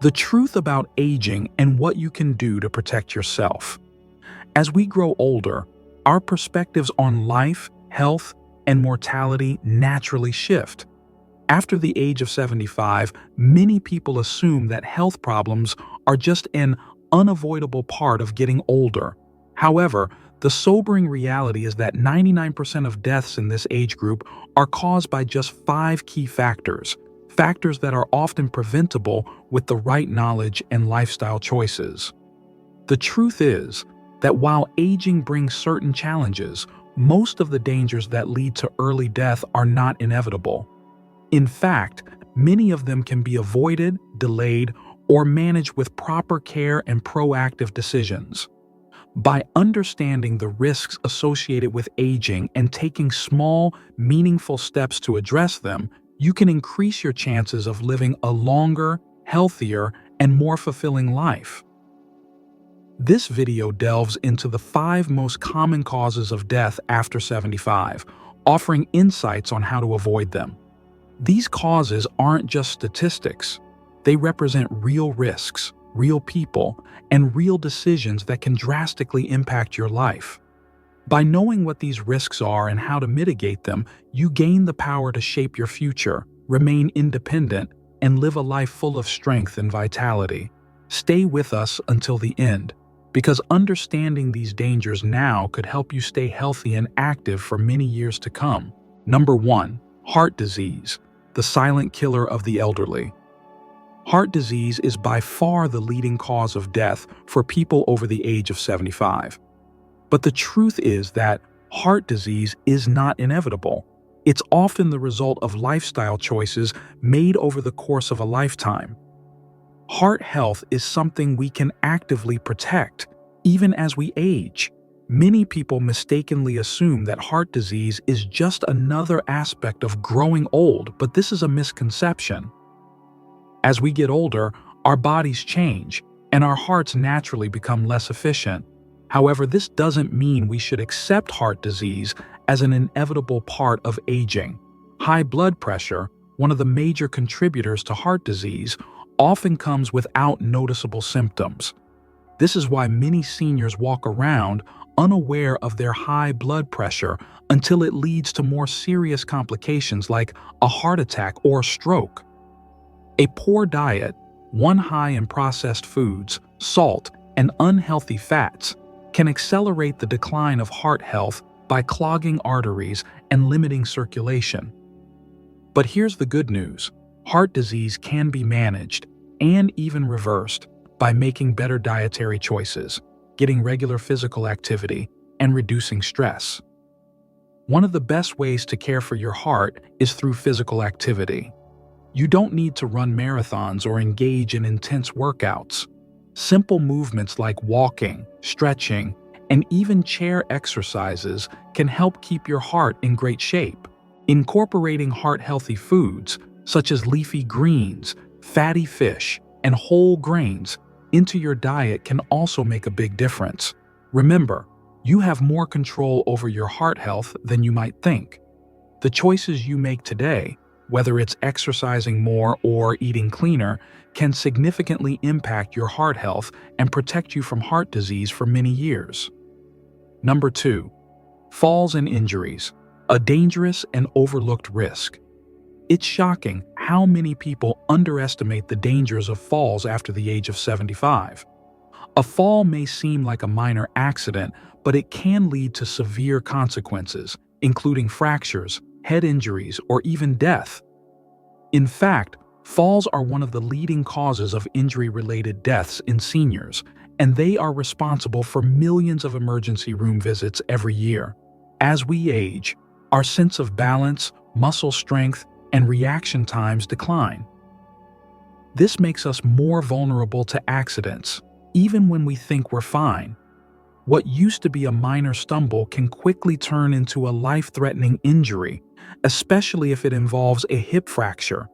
The truth about aging and what you can do to protect yourself. As we grow older, our perspectives on life, health, and mortality naturally shift. After the age of 75, many people assume that health problems are just an unavoidable part of getting older. However, the sobering reality is that 99% of deaths in this age group are caused by just 5 key factors, factors that are often preventable with the right knowledge and lifestyle choices. The truth is that while aging brings certain challenges, most of the dangers that lead to early death are not inevitable. In fact, many of them can be avoided, delayed, or managed with proper care and proactive decisions. By understanding the risks associated with aging and taking small, meaningful steps to address them, you can increase your chances of living a longer, healthier, and more fulfilling life. This video delves into the 5 most common causes of death after 75, offering insights on how to avoid them. These causes aren't just statistics. They represent real risks, real people, and real decisions that can drastically impact your life. By knowing what these risks are and how to mitigate them, you gain the power to shape your future, remain independent, and live a life full of strength and vitality. Stay with us until the end, because understanding these dangers now could help you stay healthy and active for many years to come. Number 1. Heart disease, the silent killer of the elderly. Heart disease is by far the leading cause of death for people over the age of 75. But the truth is that heart disease is not inevitable. It's often the result of lifestyle choices made over the course of a lifetime. Heart health is something we can actively protect, even as we age. Many people mistakenly assume that heart disease is just another aspect of growing old, but this is a misconception. As we get older, our bodies change, and our hearts naturally become less efficient. However, this doesn't mean we should accept heart disease as an inevitable part of aging. High blood pressure, one of the major contributors to heart disease, often comes without noticeable symptoms. This is why many seniors walk around unaware of their high blood pressure until it leads to more serious complications like a heart attack or stroke. A poor diet, one high in processed foods, salt, and unhealthy fats, can accelerate the decline of heart health by clogging arteries and limiting circulation. But here's the good news. Heart disease can be managed and even reversed by making better dietary choices, getting regular physical activity, and reducing stress. One of the best ways to care for your heart is through physical activity. You don't need to run marathons or engage in intense workouts. Simple movements like walking, stretching, and even chair exercises can help keep your heart in great shape. Incorporating heart-healthy foods, such as leafy greens, fatty fish, and whole grains, into your diet can also make a big difference. Remember, you have more control over your heart health than you might think. The choices you make today, whether it's exercising more or eating cleaner, can significantly impact your heart health and protect you from heart disease for many years. Number 2. Falls and injuries, a dangerous and overlooked risk. It's shocking how many people underestimate the dangers of falls after the age of 75. A fall may seem like a minor accident, but it can lead to severe consequences, including fractures, head injuries, or even death. In fact, falls are one of the leading causes of injury-related deaths in seniors, and they are responsible for millions of emergency room visits every year. As we age, our sense of balance, muscle strength, and reaction times decline. This makes us more vulnerable to accidents, even when we think we're fine. What used to be a minor stumble can quickly turn into a life-threatening injury, especially if it involves a hip fracture.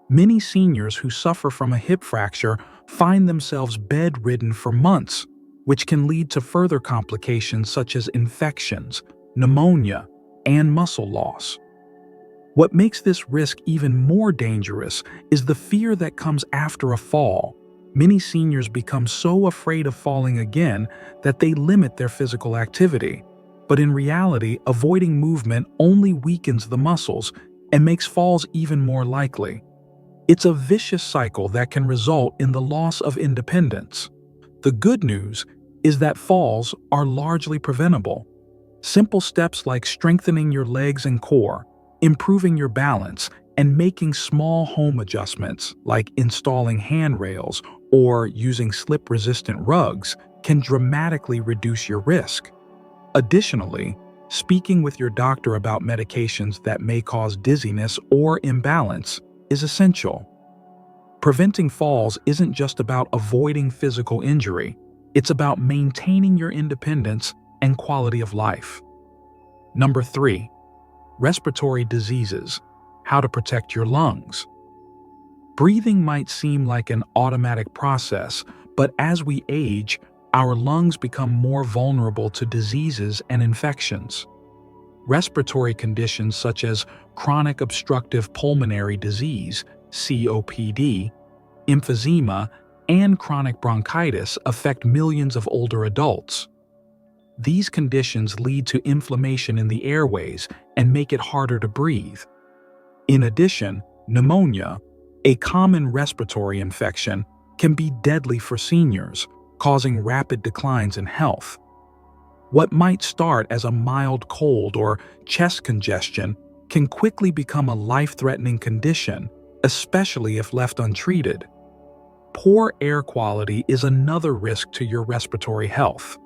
Many seniors who suffer from a hip fracture find themselves bedridden for months, which can lead to further complications such as infections, pneumonia, and muscle loss. What makes this risk even more dangerous is the fear that comes after a fall. Many seniors become so afraid of falling again that they limit their physical activity. But in reality, avoiding movement only weakens the muscles and makes falls even more likely. It's a vicious cycle that can result in the loss of independence. The good news is that falls are largely preventable. Simple steps like strengthening your legs and core, improving your balance, and making small home adjustments like installing handrails or using slip-resistant rugs can dramatically reduce your risk. Additionally, speaking with your doctor about medications that may cause dizziness or imbalance is essential. Preventing falls isn't just about avoiding physical injury, it's about maintaining your independence and quality of life. Number 3. Respiratory diseases. How to protect your lungs. Breathing might seem like an automatic process, but as we age, our lungs become more vulnerable to diseases and infections. Respiratory conditions such as chronic obstructive pulmonary disease, COPD, emphysema, and chronic bronchitis affect millions of older adults. These conditions lead to inflammation in the airways and make it harder to breathe. In addition, pneumonia, a common respiratory infection, can be deadly for seniors, causing rapid declines in health. What might start as a mild cold or chest congestion can quickly become a life-threatening condition, especially if left untreated. Poor air quality is another risk to your respiratory health.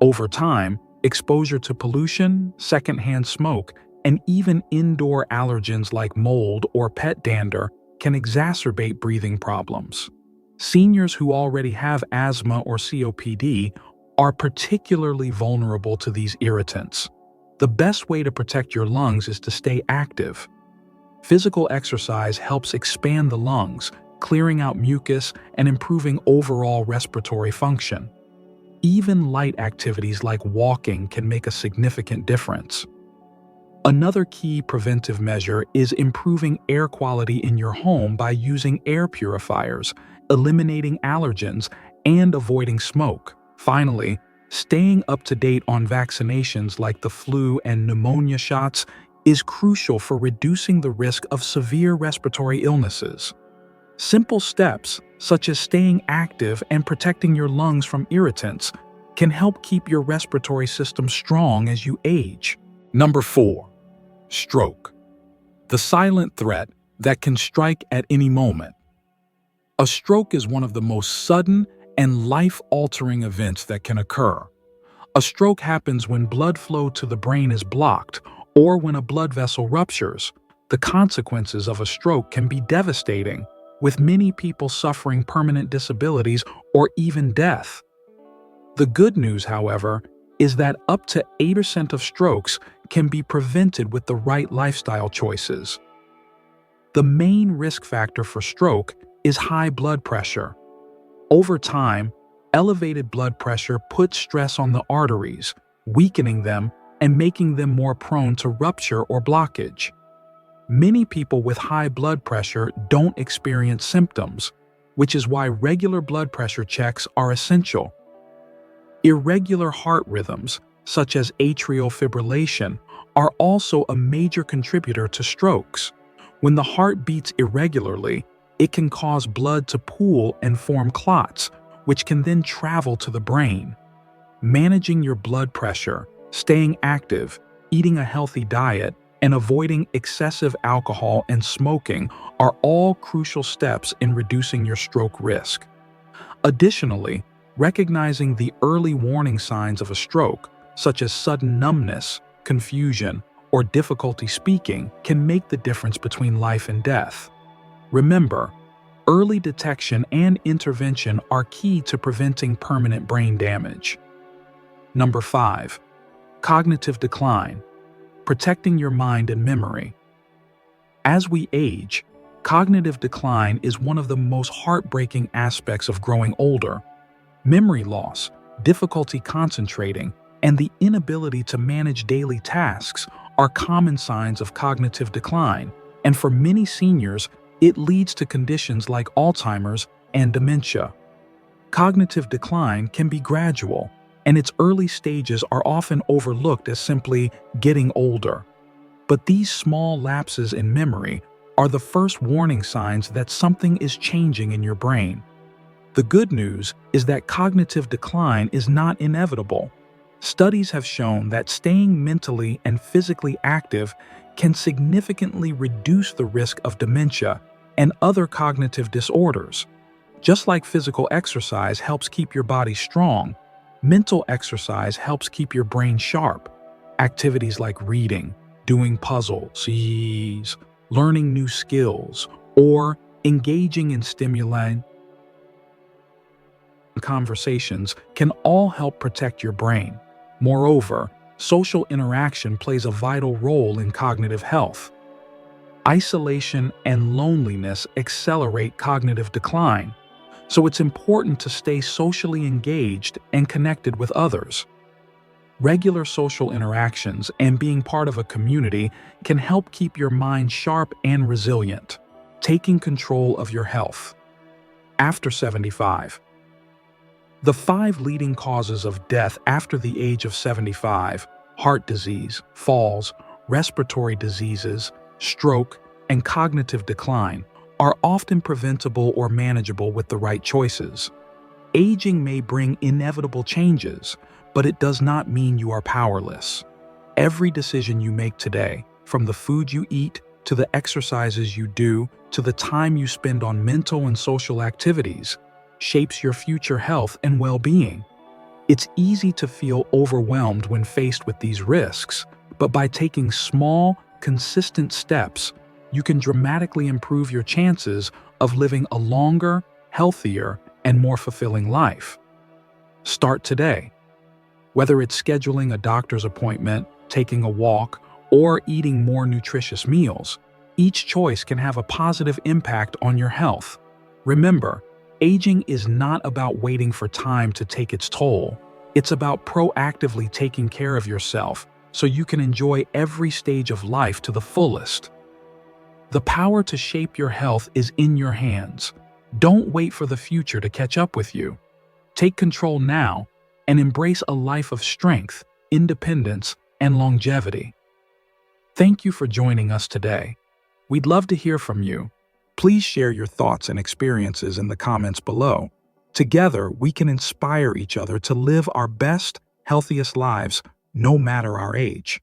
Over time, exposure to pollution, secondhand smoke, and even indoor allergens like mold or pet dander can exacerbate breathing problems. Seniors who already have asthma or COPD are particularly vulnerable to these irritants. The best way to protect your lungs is to stay active. Physical exercise helps expand the lungs, clearing out mucus and improving overall respiratory function. Even light activities like walking can make a significant difference. Another key preventive measure is improving air quality in your home by using air purifiers, eliminating allergens, and avoiding smoke. Finally, staying up to date on vaccinations like the flu and pneumonia shots is crucial for reducing the risk of severe respiratory illnesses. Simple steps, such as staying active and protecting your lungs from irritants, can help keep your respiratory system strong as you age. Number 4. Stroke. The silent threat that can strike at any moment. A stroke is one of the most sudden and life-altering events that can occur. A stroke happens when blood flow to the brain is blocked or when a blood vessel ruptures. The consequences of a stroke can be devastating, with many people suffering permanent disabilities or even death. The good news, however, is that up to 8% of strokes can be prevented with the right lifestyle choices. The main risk factor for stroke is high blood pressure. Over time, elevated blood pressure puts stress on the arteries, weakening them and making them more prone to rupture or blockage. Many people with high blood pressure don't experience symptoms, which is why regular blood pressure checks are essential. Irregular heart rhythms, such as atrial fibrillation, are also a major contributor to strokes. When the heart beats irregularly, it can cause blood to pool and form clots, which can then travel to the brain. Managing your blood pressure, staying active, eating a healthy diet, and avoiding excessive alcohol and smoking are all crucial steps in reducing your stroke risk. Additionally, recognizing the early warning signs of a stroke, such as sudden numbness, confusion, or difficulty speaking, can make the difference between life and death. Remember, early detection and intervention are key to preventing permanent brain damage. Number 5. Cognitive decline. Protecting your mind and memory. As we age, cognitive decline is one of the most heartbreaking aspects of growing older. Memory loss, difficulty concentrating, and the inability to manage daily tasks are common signs of cognitive decline, and for many seniors, it leads to conditions like Alzheimer's and dementia. Cognitive decline can be gradual, and its early stages are often overlooked as simply getting older. But these small lapses in memory are the first warning signs that something is changing in your brain. The good news is that cognitive decline is not inevitable. Studies have shown that staying mentally and physically active can significantly reduce the risk of dementia and other cognitive disorders. Just like physical exercise helps keep your body strong, mental exercise helps keep your brain sharp. Activities like reading, doing puzzles, learning new skills, or engaging in stimulating conversations can all help protect your brain. Moreover, social interaction plays a vital role in cognitive health. Isolation and loneliness accelerate cognitive decline, so it's important to stay socially engaged and connected with others. Regular social interactions and being part of a community can help keep your mind sharp and resilient. Taking control of your health. After 75. The 5 leading causes of death after the age of 75, heart disease, falls, respiratory diseases, stroke, and cognitive decline, are often preventable or manageable with the right choices. Aging may bring inevitable changes, but it does not mean you are powerless. Every decision you make today, from the food you eat to the exercises you do to the time you spend on mental and social activities, shapes your future health and well-being. It's easy to feel overwhelmed when faced with these risks, but by taking small, consistent steps, you can dramatically improve your chances of living a longer, healthier, and more fulfilling life. Start today. Whether it's scheduling a doctor's appointment, taking a walk, or eating more nutritious meals, each choice can have a positive impact on your health. Remember, aging is not about waiting for time to take its toll. It's about proactively taking care of yourself so you can enjoy every stage of life to the fullest. The power to shape your health is in your hands. Don't wait for the future to catch up with you. Take control now and embrace a life of strength, independence, and longevity. Thank you for joining us today. We'd love to hear from you. Please share your thoughts and experiences in the comments below. Together, we can inspire each other to live our best, healthiest lives, no matter our age.